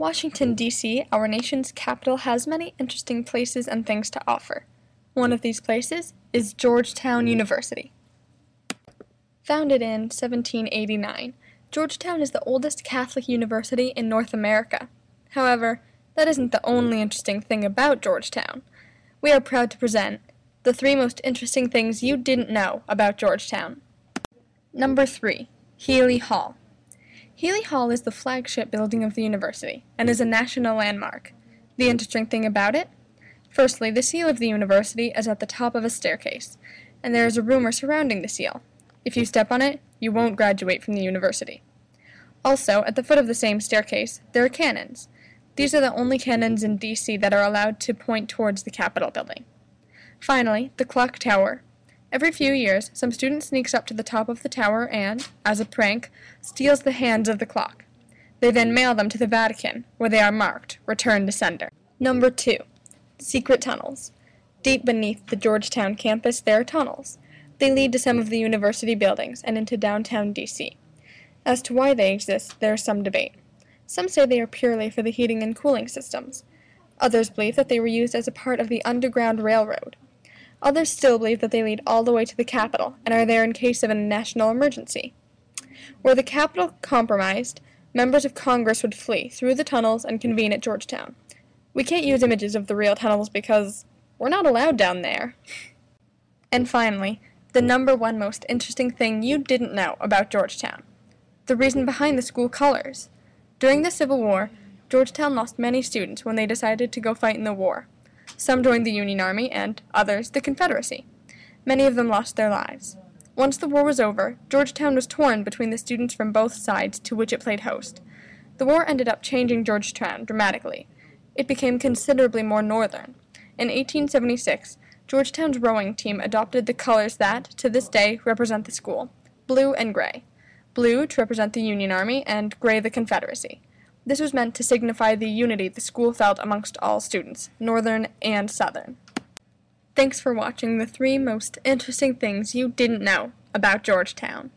Washington, D.C., our nation's capital, has many interesting places and things to offer. One of these places is Georgetown University. Founded in 1789, Georgetown is the oldest Catholic university in North America. However, that isn't the only interesting thing about Georgetown. We are proud to present the 3 most interesting things you didn't know about Georgetown. Number 3. Healy Hall. Healy Hall is the flagship building of the university and is a national landmark. The interesting thing about it? Firstly, the seal of the university is at the top of a staircase, and there is a rumor surrounding the seal. If you step on it, you won't graduate from the university. Also, at the foot of the same staircase, there are cannons. These are the only cannons in D.C. that are allowed to point towards the Capitol building. Finally, the clock tower. Every few years, some student sneaks up to the top of the tower and, as a prank, steals the hands of the clock. They then mail them to the Vatican, where they are marked, Return to Sender. Number 2. Secret tunnels. Deep beneath the Georgetown campus, there are tunnels. They lead to some of the university buildings and into downtown D.C. As to why they exist, there is some debate. Some say they are purely for the heating and cooling systems. Others believe that they were used as a part of the Underground Railroad. Others still believe that they lead all the way to the Capitol and are there in case of a national emergency. Were the Capitol compromised, members of Congress would flee through the tunnels and convene at Georgetown. We can't use images of the real tunnels because we're not allowed down there. And finally, the number 1 most interesting thing you didn't know about Georgetown. The reason behind the school colors. During the Civil War, Georgetown lost many students when they decided to go fight in the war. Some joined the Union Army and, others, the Confederacy. Many of them lost their lives. Once the war was over, Georgetown was torn between the students from both sides to which it played host. The war ended up changing Georgetown dramatically. It became considerably more northern. In 1876, Georgetown's rowing team adopted the colors that, to this day, represent the school: blue and gray. Blue to represent the Union Army and gray the Confederacy. This was meant to signify the unity the school felt amongst all students, northern and southern. Thanks for watching the 3 most interesting things you didn't know about Georgetown.